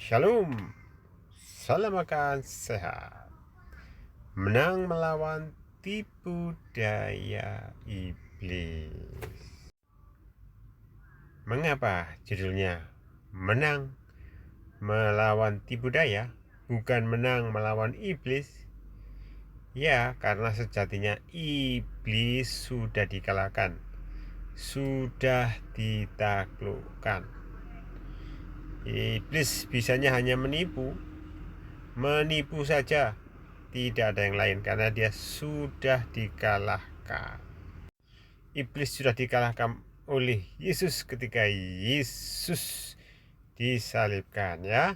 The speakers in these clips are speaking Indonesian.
Shalom, salam makan sehat. Menang melawan tipu daya iblis. Mengapa judulnya menang melawan tipu daya, bukan menang melawan iblis? Ya, karena sejatinya iblis sudah dikalahkan, sudah ditaklukkan. Iblis bisanya hanya menipu saja, tidak ada yang lain, karena dia sudah dikalahkan. Iblis sudah dikalahkan oleh Yesus ketika Yesus disalibkan, ya.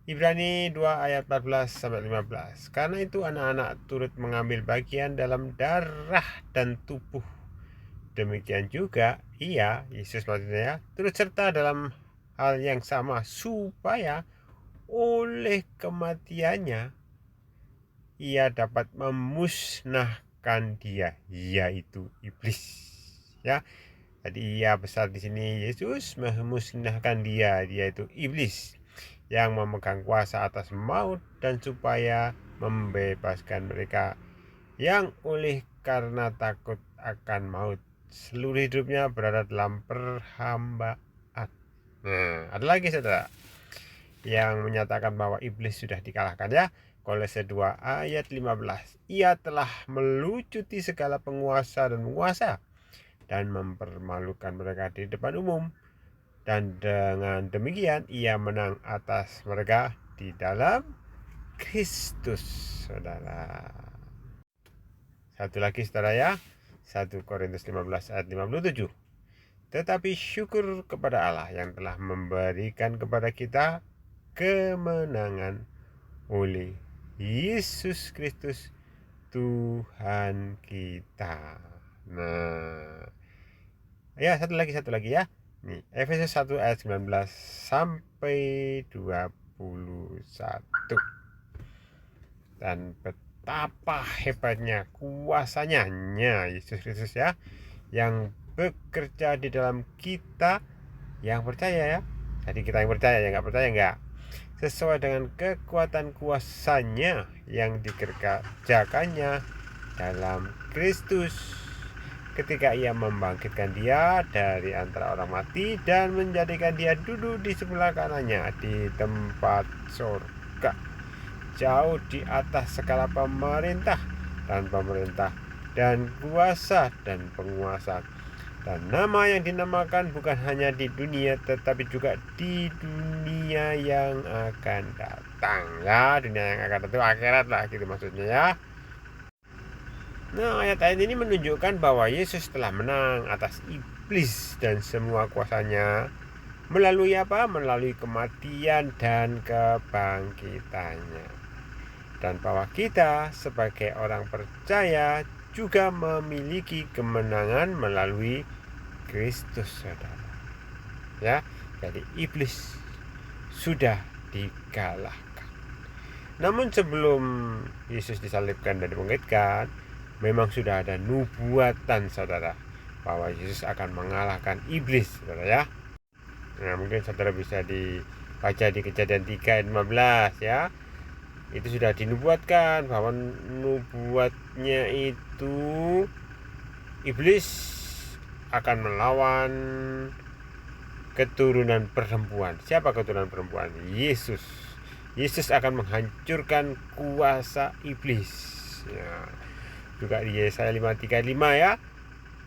Ibrani 2 ayat 14-15. Karena itu anak-anak turut mengambil bagian dalam darah dan tubuh. Demikian juga Yesus maksudnya, turut serta dalam hal yang sama, supaya oleh kematiannya ia dapat memusnahkan dia, yaitu iblis. Ya, jadi ia besar di sini Yesus memusnahkan dia, yaitu iblis yang memegang kuasa atas maut, dan supaya membebaskan mereka yang oleh karena takut akan maut seluruh hidupnya berada dalam perhambaan. Nah, ada lagi saudara yang menyatakan bahwa iblis sudah dikalahkan, ya. Kolose 2 ayat 15. Ia telah melucuti segala penguasa dan penguasa dan mempermalukan mereka di depan umum, dan dengan demikian ia menang atas mereka di dalam Kristus, saudara. Satu lagi saudara, ya. 1 Korintus 15 ayat 57. Tetapi syukur kepada Allah yang telah memberikan kepada kita kemenangan oleh Yesus Kristus Tuhan kita. Nah, ya, satu lagi ya. Nih, Efesus 1 ayat 19 sampai 21. Dan betapa hebatnya kuasanya Yesus Kristus, ya, yang bekerja di dalam kita yang percaya, ya. Jadi kita yang percaya, yang nggak percaya enggak. Sesuai dengan kekuatan kuasanya yang dikerjakannya dalam Kristus ketika ia membangkitkan dia dari antara orang mati dan menjadikan dia duduk di sebelah kanannya di tempat surga, jauh di atas segala pemerintah dan kuasa dan penguasa, dan nama yang dinamakan bukan hanya di dunia tetapi juga di dunia yang akan datang, ya. Dunia yang akan datang itu akhirat lah, gitu maksudnya, ya. Nah, ayat-ayat ini menunjukkan bahwa Yesus telah menang atas iblis dan semua kuasanya melalui apa? Melalui kematian dan kebangkitannya. Dan bahwa kita sebagai orang percaya juga memiliki kemenangan melalui Kristus, saudara. Ya, jadi iblis sudah dikalahkan. Namun sebelum Yesus disalibkan dan dibangkitkan, memang sudah ada nubuatan, saudara, bahwa Yesus akan mengalahkan iblis, saudara, ya. Nah, mungkin saudara bisa dibaca di Kejadian 3 ayat 15, ya. Itu sudah dinubuatkan bahwa nubuatnya itu iblis akan melawan keturunan perempuan. Siapa keturunan perempuan? Yesus. Yesus akan menghancurkan kuasa iblis, ya. Juga di Yesaya 5:35, ya.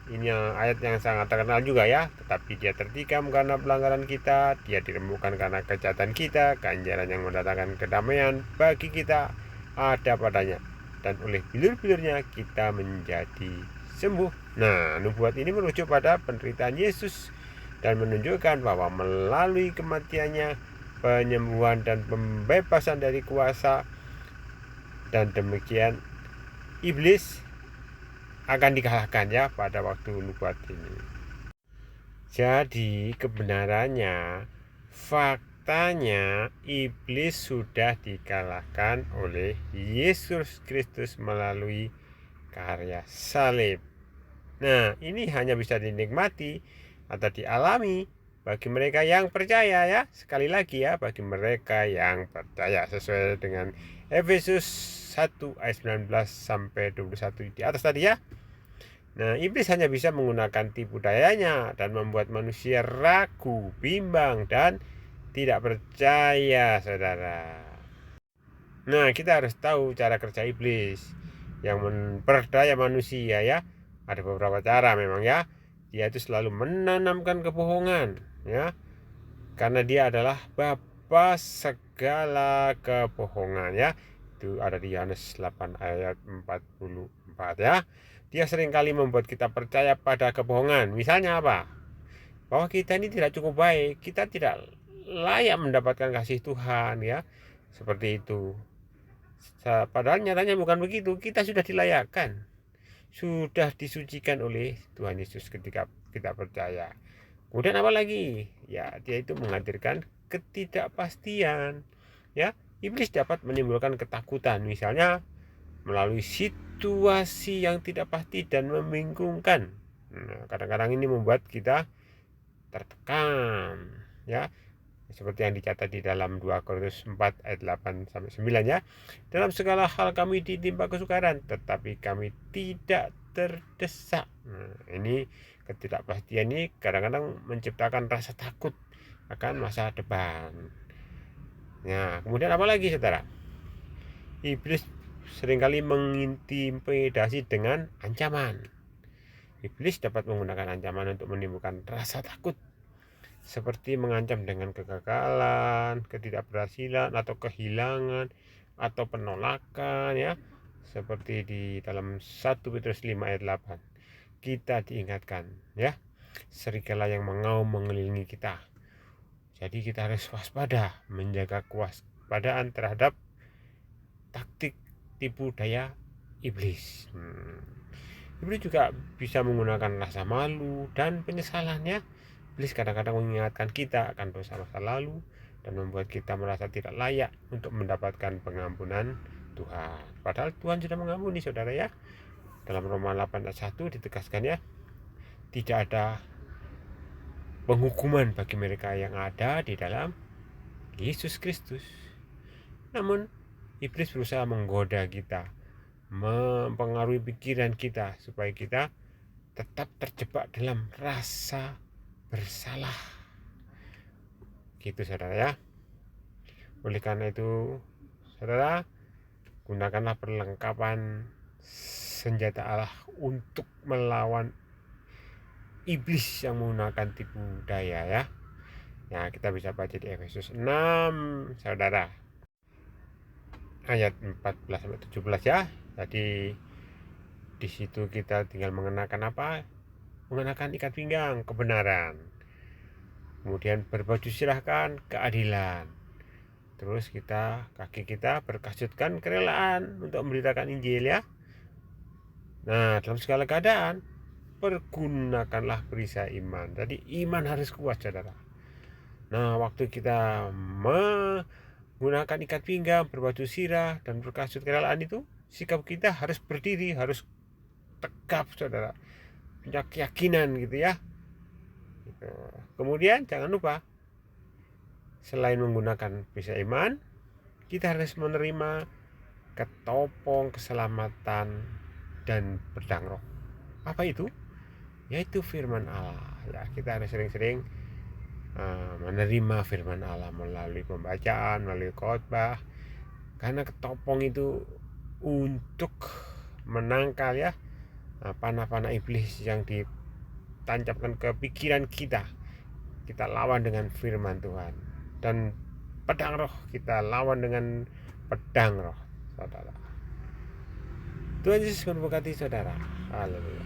Ini ayat yang sangat terkenal juga, ya. Tetapi dia tertikam karena pelanggaran kita, dia diremukkan karena kejahatan kita, ganjaran yang mendatangkan kedamaian bagi kita ada padanya, dan oleh bilur-bilurnya kita menjadi sembuh. Nah, nubuat ini merujuk pada penderitaan Yesus dan menunjukkan bahwa melalui kematiannya, penyembuhan dan pembebasan dari kuasa, dan demikian iblis akan dikalahkan, ya, pada waktu nubuat ini. Jadi kebenarannya, faktanya, iblis sudah dikalahkan oleh Yesus Kristus melalui karya salib. Nah, ini hanya bisa dinikmati atau dialami bagi mereka yang percaya ya. Sekali lagi ya, bagi mereka yang percaya sesuai dengan Efesus 1 ayat 19 sampai 21 di atas tadi ya. Nah, iblis hanya bisa menggunakan tipu dayanya dan membuat manusia ragu, bimbang, dan tidak percaya, saudara. Nah, kita harus tahu cara kerja iblis yang memperdaya manusia ya. Ada beberapa cara memang ya. Dia itu selalu menanamkan kebohongan ya. Karena dia adalah bapa segala kebohongan ya. Itu ada di Yohanes 8 ayat 44 ya. Dia seringkali membuat kita percaya pada kebohongan. Misalnya apa? Bahwa kita ini tidak cukup baik, kita tidak layak mendapatkan kasih Tuhan ya. Seperti itu. Padahal nyatanya bukan begitu. Kita sudah dilayakkan, sudah disucikan oleh Tuhan Yesus ketika kita percaya. Kemudian apa lagi? Ya, dia itu menghadirkan ketidakpastian. Ya, iblis dapat menimbulkan ketakutan, misalnya melalui situasi yang tidak pasti dan membingungkan. Nah, kadang-kadang ini membuat kita tertekan, ya. Seperti yang dicatat di dalam 2 Korintus 4 ayat 8 sampai 9 ya. Dalam segala hal kami ditimpa kesukaran, tetapi kami tidak terdesak. Nah, ini ketidakpastian ini kadang-kadang menciptakan rasa takut akan masa depan. Nah, kemudian apa lagi, saudara? Iblis seringkali mengintimidasi dengan ancaman. Iblis dapat menggunakan ancaman untuk menimbulkan rasa takut, seperti mengancam dengan kegagalan, ketidakberhasilan, atau kehilangan, atau penolakan ya. Seperti di dalam 1 Petrus 5 ayat 8. Kita diingatkan ya, serigala yang mengaum mengelilingi kita. Jadi kita harus waspada, menjaga kewaspadaan terhadap taktik tipu daya iblis. Iblis juga bisa menggunakan rasa malu dan penyesalan ya. Iblis kadang-kadang mengingatkan kita akan dosa masa lalu dan membuat kita merasa tidak layak untuk mendapatkan pengampunan Tuhan. Padahal Tuhan sudah mengampuni, saudara ya. Dalam Roma 8 ayat 1 ditegaskan ya, tidak ada penghukuman bagi mereka yang ada di dalam Yesus Kristus. Namun iblis berusaha menggoda kita, mempengaruhi pikiran kita supaya kita tetap terjebak dalam rasa bersalah. Gitu, saudara ya. Oleh karena itu, saudara, gunakanlah perlengkapan senjata Allah untuk melawan iblis yang menggunakan tipu daya ya. Nah, kita bisa baca di Efesus 6, saudara, ayat 14 sampai 17 ya. Jadi di situ kita tinggal mengenakan apa? Mengenakan ikat pinggang kebenaran. Kemudian berbaju silahkan keadilan. Terus kaki kita berkasutkan kerelaan untuk memberitakan Injil ya. Nah, dalam segala keadaan pergunakanlah perisai iman. Jadi iman harus kuat, saudara. Nah, waktu kita menggunakan ikat pinggang, berbaju sirah, dan berkasut kerelaan itu, sikap kita harus berdiri, harus tegap, saudara. Punya keyakinan gitu ya. Kemudian jangan lupa, selain menggunakan perisai iman, kita harus menerima ketopong keselamatan dan pedang roh. Apa itu? Yaitu firman Allah ya. Kita harus sering-sering menerima firman Allah melalui pembacaan, melalui khotbah, karena ketopong itu untuk menangkal ya panah-panah iblis yang ditancapkan ke pikiran kita. Kita lawan dengan firman Tuhan, dan pedang roh kita lawan dengan pedang roh, saudara. Tuhan Yesus memberkati saudara. Haleluya.